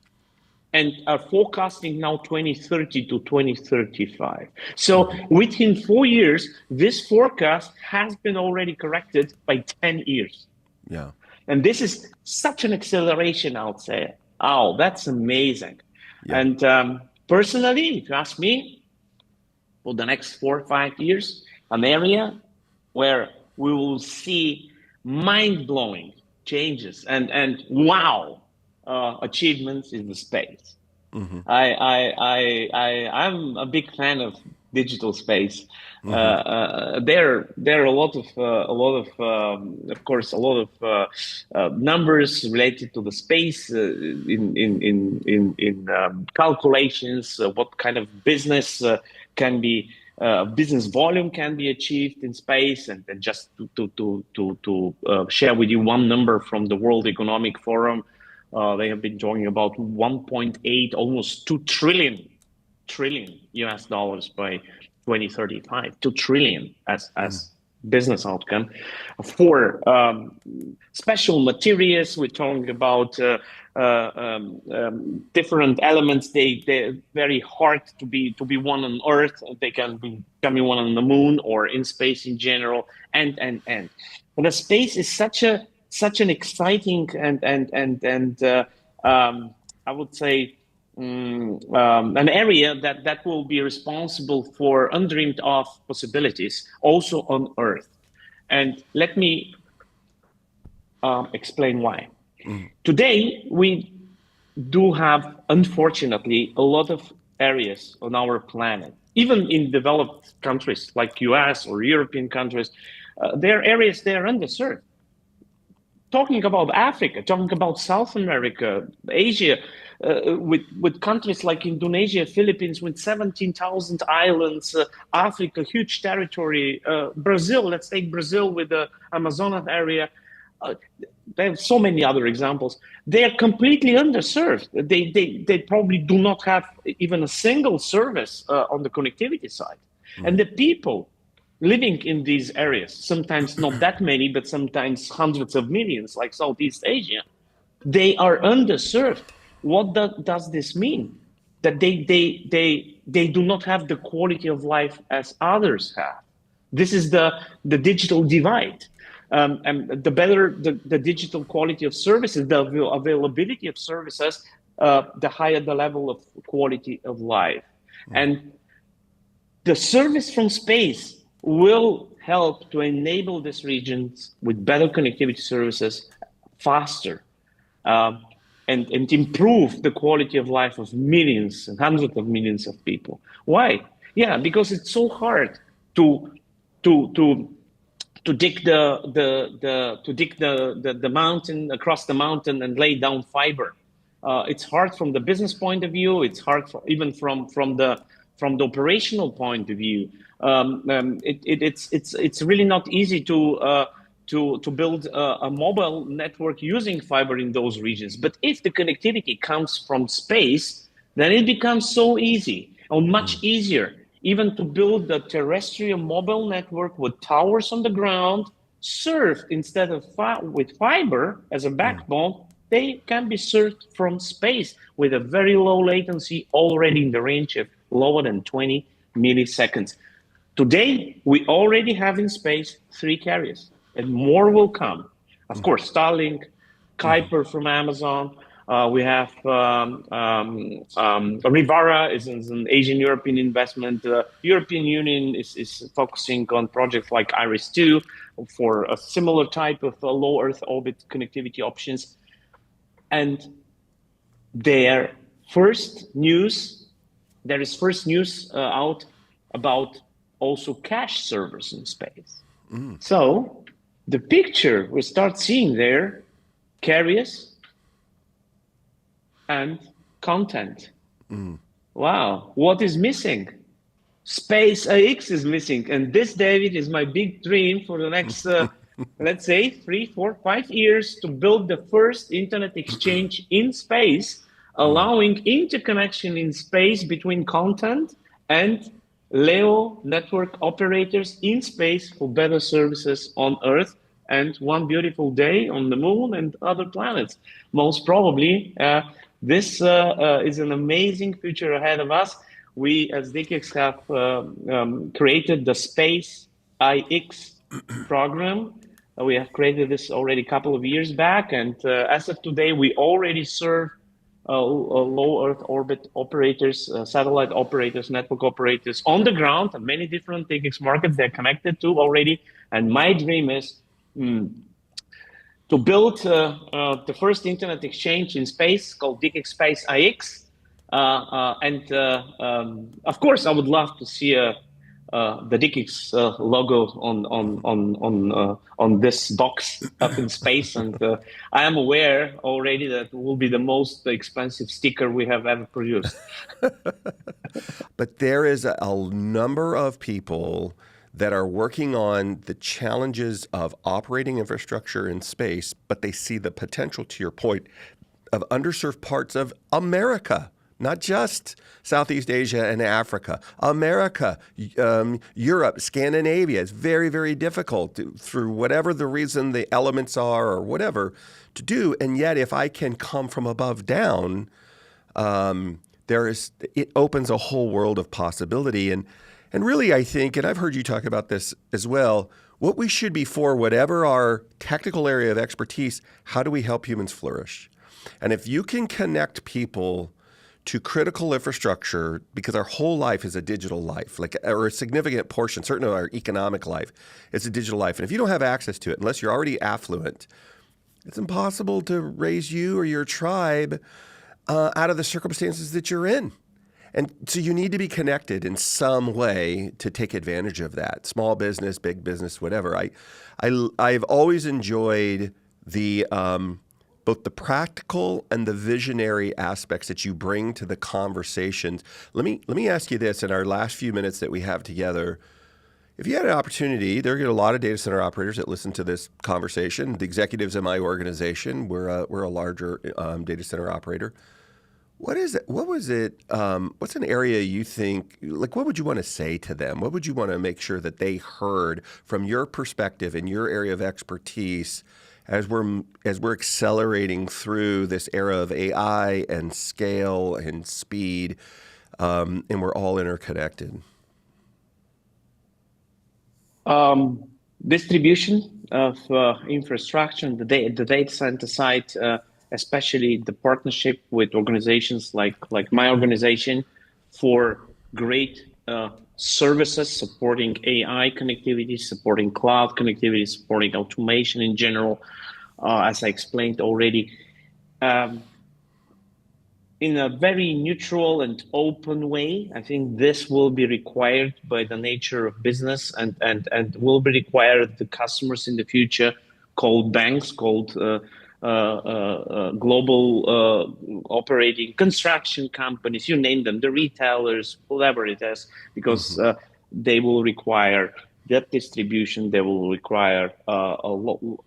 and are forecasting now 2030 to 2035. So within 4 years, this forecast has been already corrected by 10 years. Yeah, and this is such an acceleration, I would say. Oh, that's amazing. Yeah. And personally, if you ask me, for the next 4 or 5 years, an area where we will see mind-blowing changes and wow achievements in the space. I'm a big fan of digital space. There are a lot of numbers related to the space in calculations. What kind of business can be business volume can be achieved in space, and just to share with you one number from the World Economic Forum. They have been talking about 1.8, almost 2 trillion US dollars by 2035. 2 trillion as business outcome. For special materials, we're talking about different elements. They're very hard to be won on Earth. They can be won on the moon or in space in general. And the space is such an exciting and I would say an area that will be responsible for undreamed of possibilities also on Earth. And let me explain why. Today, we do have, unfortunately, a lot of areas on our planet, even in developed countries like US or European countries, there are areas that are underserved. Talking about Africa, talking about South America, Asia, with countries like Indonesia, Philippines, with 17,000 islands, Africa, huge territory, Brazil, let's take Brazil with the Amazonas area. There are so many other examples. They are completely underserved. They probably do not have even a single service on the connectivity side. And the people living in these areas, sometimes not that many, but sometimes hundreds of millions, like Southeast Asia, they are underserved. What does this mean? That they do not have the quality of life as others have. This is the digital divide. And the better the digital quality of services, the availability of services, the higher the level of quality of life. And the service from space will help to enable these regions with better connectivity services faster and improve the quality of life of millions and hundreds of millions of people. Why? Yeah, because it's so hard to dig the mountain across the mountain and lay down fiber. It's hard from the business point of view. It's hard even from the operational point of view. It's really not easy to build a mobile network using fiber in those regions. But if the connectivity comes from space, then it becomes so easy or much easier even to build the terrestrial mobile network with towers on the ground, served instead of with fiber as a backbone. They can be served from space with a very low latency, already in the range of lower than 20 milliseconds. Today, we already have in space 3 carriers, and more will come. Of course, Starlink, Kuiper from Amazon. We have Rivara is an Asian European investment. The European Union is focusing on projects like IRIS-2 for a similar type of low Earth orbit connectivity options. And there is first news out about also cache servers in space. So the picture we start seeing there, carriers and content. Wow, what is missing? Space AX is missing. And this, David, is my big dream for the next, let's say, 3, 4, 5 years to build the first internet exchange in space, allowing interconnection in space between content and LEO network operators in space for better services on Earth and one beautiful day on the moon and other planets. Most probably, this is an amazing future ahead of us. We, as DKIX, have created the Space IX program. We have created this already a couple of years back, and as of today, we already serve low Earth orbit operators, satellite operators, network operators on the ground, and many different DKIX markets they're connected to already. And my dream is to build the first internet exchange in space called DKIX Space IX. Of course, I would love to see the DKIX logo on this box up in space. And I am aware already that it will be the most expensive sticker we have ever produced. But there is a number of people that are working on the challenges of operating infrastructure in space, but they see the potential, to your point, of underserved parts of America, not just Southeast Asia and Africa, America, Europe, Scandinavia. It's very, very difficult through whatever the reason the elements are or whatever to do. And yet, if I can come from above down, it opens a whole world of possibility. And really, I think, and I've heard you talk about this as well, what we should be for, whatever our technical area of expertise, how do we help humans flourish? And if you can connect people to critical infrastructure, because our whole life is a digital life, or a significant portion, certainly of our economic life, is a digital life. And if you don't have access to it, unless you're already affluent, it's impossible to raise you or your tribe out of the circumstances that you're in. And so you need to be connected in some way to take advantage of that. Small business, big business, whatever. I've always enjoyed the both the practical and the visionary aspects that you bring to the conversations. Let me ask you this in our last few minutes that we have together. If you had an opportunity, there are a lot of data center operators that listen to this conversation. The executives in my organization, we're a larger data center operator. What is it? What was it? What's an area you think, like, what would you want to say to them? What would you want to make sure that they heard from your perspective and your area of expertise as we're accelerating through this era of AI and scale and speed, and we're all interconnected? Distribution of infrastructure, the data center side, especially the partnership with organizations like my organization for great services supporting AI connectivity, supporting cloud connectivity, supporting automation in general, as I explained already. In a very neutral and open way. I think this will be required by the nature of business and will be required the customers in the future, called banks, called global operating construction companies, you name them, the retailers, whatever it is, because they will require that distribution. They will require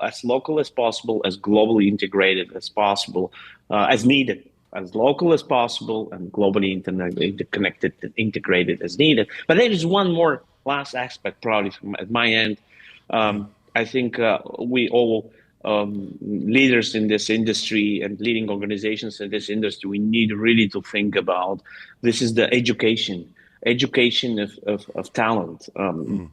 as local as possible, as globally integrated as possible, as needed. As local as possible and globally interconnected and integrated as needed. But there is one more last aspect, probably at my end. I think we all leaders in this industry and leading organizations in this industry, we need really to think about this is the education of talent.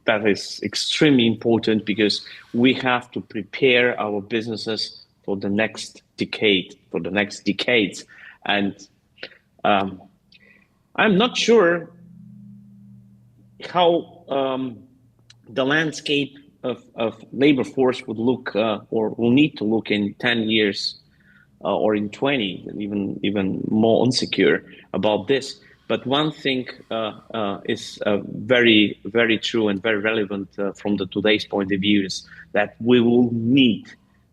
That is extremely important because we have to prepare our businesses for the next decade, for the next decades. And I'm not sure how the landscape of labor force would look or will need to look in 10 years or in 20, and even more insecure about this. But one thing is very, very true and very relevant from the today's point of view is that we will need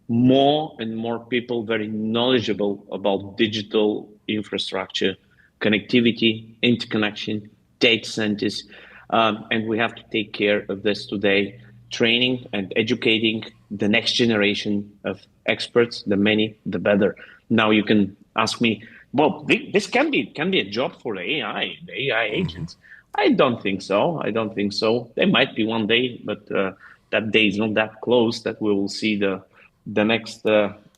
more and more people very knowledgeable about digital infrastructure, connectivity, interconnection, data centers, and we have to take care of this today, training and educating the next generation of experts. The many, the better. Now you can ask me, well, this can be a job for the AI agents. I don't think so. There might be one day, but that day is not that close that we will see the next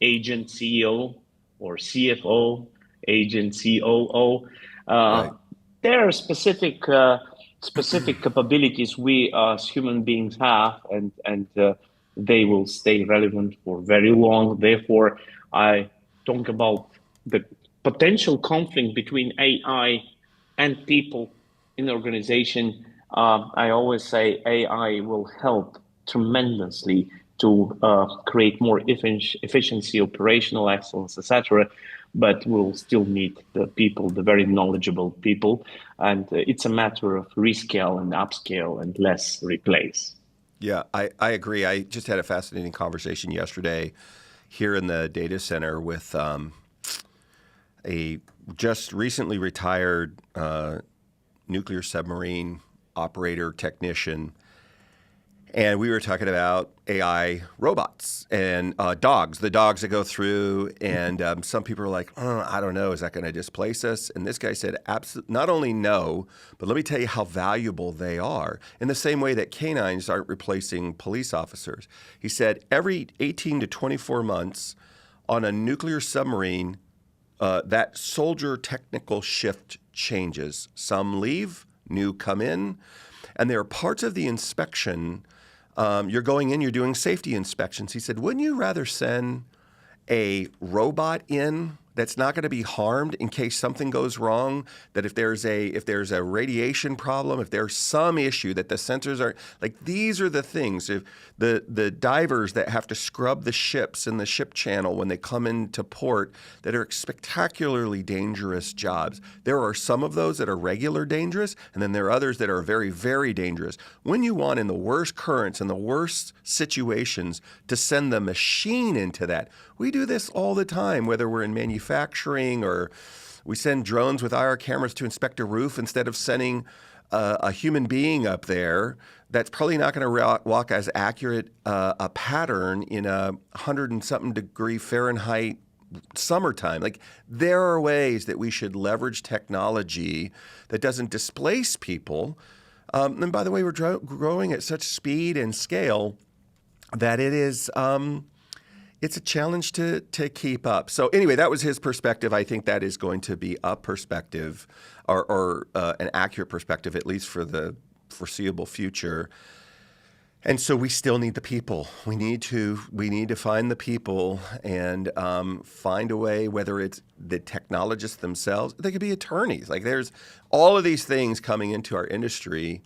agent CEO or CFO, agent COO. Right. There are specific capabilities we as human beings have, and they will stay relevant for very long. Therefore, I talk about the potential conflict between AI and people in the organization. I always say AI will help tremendously to create more efficiency, operational excellence, etc. But we'll still need the people, the very knowledgeable people. And it's a matter of rescale and upscale and less replace. Yeah, I agree. I just had a fascinating conversation yesterday here in the data center with a just recently retired nuclear submarine operator technician. And we were talking about AI robots and dogs, the dogs that go through. And some people are like, I don't know, is that going to displace us? And this guy said, not only no, but let me tell you how valuable they are. In the same way that canines aren't replacing police officers. He said every 18 to 24 months on a nuclear submarine, that soldier technical shift changes. Some leave, new come in. And there are parts of the inspection. You're going in, you're doing safety inspections. He said, wouldn't you rather send a robot in that's not going to be harmed in case something goes wrong? That if there's a radiation problem, if there's some issue that the sensors are like, these are the things. If the divers that have to scrub the ships in the ship channel when they come into port, that are spectacularly dangerous jobs. There are some of those that are regular dangerous, and then there are others that are very, very dangerous. When you want in the worst currents and the worst situations to send the machine into that, we do this all the time, whether we're in manufacturing or we send drones with IR cameras to inspect a roof instead of sending a human being up there. That's probably not going to walk as accurate a pattern in a 100 and something degree Fahrenheit summertime. Like, there are ways that we should leverage technology that doesn't displace people. And by the way, we're growing at such speed and scale that it is it's a challenge to keep up. So anyway, that was his perspective. I think that is going to be a perspective or an accurate perspective, at least for the foreseeable future. And so we still need the people. We need to find the people and find a way, whether it's the technologists themselves, they could be attorneys. Like, there's all of these things coming into our industry.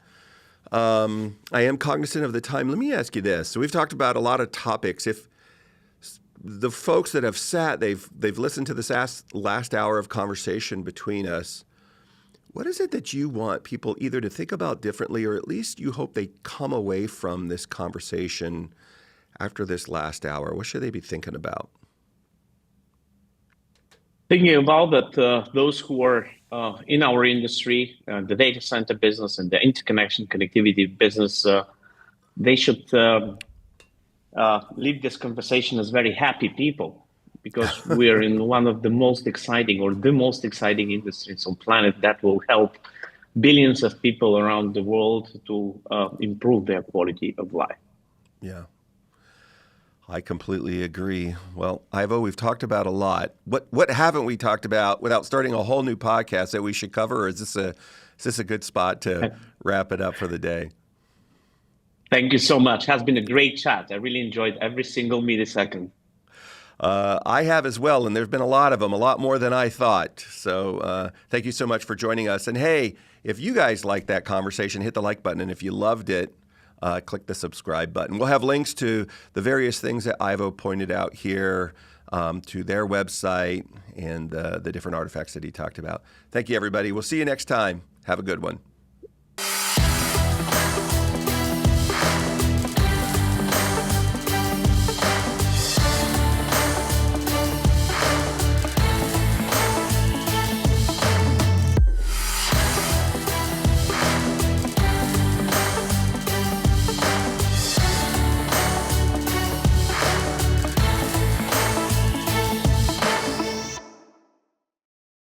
I am cognizant of the time. Let me ask you this. So we've talked about a lot of topics. If the folks that have sat, they've listened to this last hour of conversation between us, what is it that you want people either to think about differently, or at least you hope they come away from this conversation after this last hour? What should they be thinking about? Thinking about that, those who are in our industry, the data center business and the interconnection connectivity business, they should leave this conversation as very happy people, because we're in one of the most exciting or the most exciting industries on planet that will help billions of people around the world to improve their quality of life. Yeah, I completely agree. Well, Ivo, we've talked about a lot. What haven't we talked about without starting a whole new podcast that we should cover? Or is this a good spot to wrap it up for the day? Thank you so much. It has been a great chat. I really enjoyed every single millisecond. I have as well, and there's been a lot of them, a lot more than I thought. So thank you so much for joining us. And hey, if you guys liked that conversation, hit the like button. And if you loved it, click the subscribe button. We'll have links to the various things that Ivo pointed out here, to their website and the different artifacts that he talked about. Thank you, everybody. We'll see you next time. Have a good one.